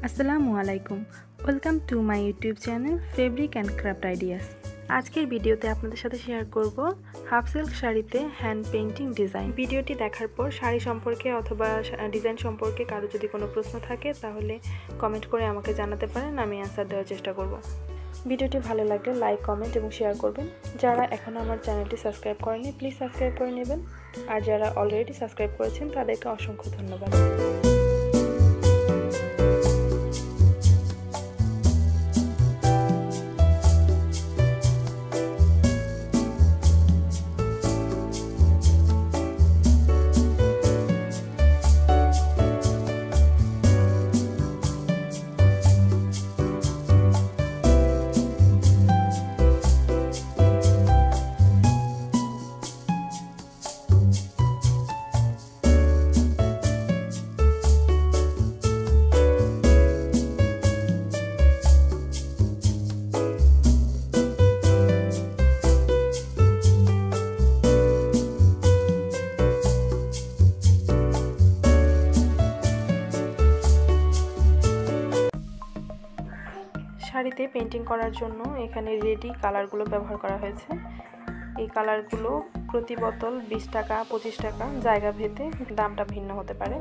আসসালামু আলাইকুম, welcome to my YouTube channel fabric and craft ideas. আজকের ভিডিওতে আপনাদের সাথে শেয়ার করব হাফ সিল্ক শাড়িতে হ্যান্ড পেইন্টিং ডিজাইন। ভিডিওটি দেখার পর শাড়ি সম্পর্কে অথবা ডিজাইন সম্পর্কে কারো যদি কোনো প্রশ্ন থাকে তাহলে কমেন্ট করে আমাকে জানাতে পারেন, আমি অ্যান্সার দেওয়ার চেষ্টা করব। ভিডিওটি ভালো লাগলে লাইক, কমেন্ট এবং শেয়ার করবেন। যারা এখনও আমার চ্যানেলটি সাবস্ক্রাইব করেনি প্লিজ সাবস্ক্রাইব করে নেবেন, আর যারা অলরেডি সাবস্ক্রাইব করেছেন তাদেরকে অসংখ্য ধন্যবাদ। শাড়িতে পেইন্টিং করার জন্য এখানে রেডি কালারগুলো ব্যবহার করা হয়েছে। এই কালারগুলো প্রতি বোতল 20 টাকা 25 টাকা, জায়গা ভেদে দামটা ভিন্ন হতে পারে।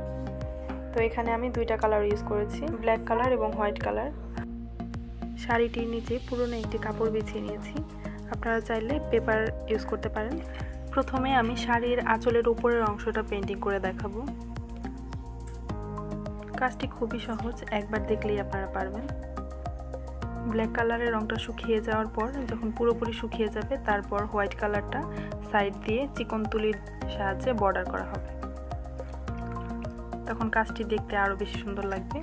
তো এখানে আমি দুইটা কালার ইউজ করেছি, ব্ল্যাক কালার এবং হোয়াইট কালার। শাড়িটির নিচে পুরনো একটি কাপড় বিছিয়ে নিয়েছি, আপনারা চাইলে পেপার ইউজ করতে পারেন। প্রথমে আমি শাড়ির আঁচলের উপরের অংশটা পেইন্টিং করে দেখাবো। কাজটি খুবই সহজ, একবার দেখলেই আপনারা পারবেন। ব্ল্যাক কালারের রংটা শুকিয়ে যাওয়ার পর, যখন পুরোপুরি শুকিয়ে যাবে, তারপর হোয়াইট কালারটা সাইড দিয়ে চিকন তুলির সাহায্যে বর্ডার করা হবে। তখন কাজটি দেখতে আরও বেশি সুন্দর লাগবে।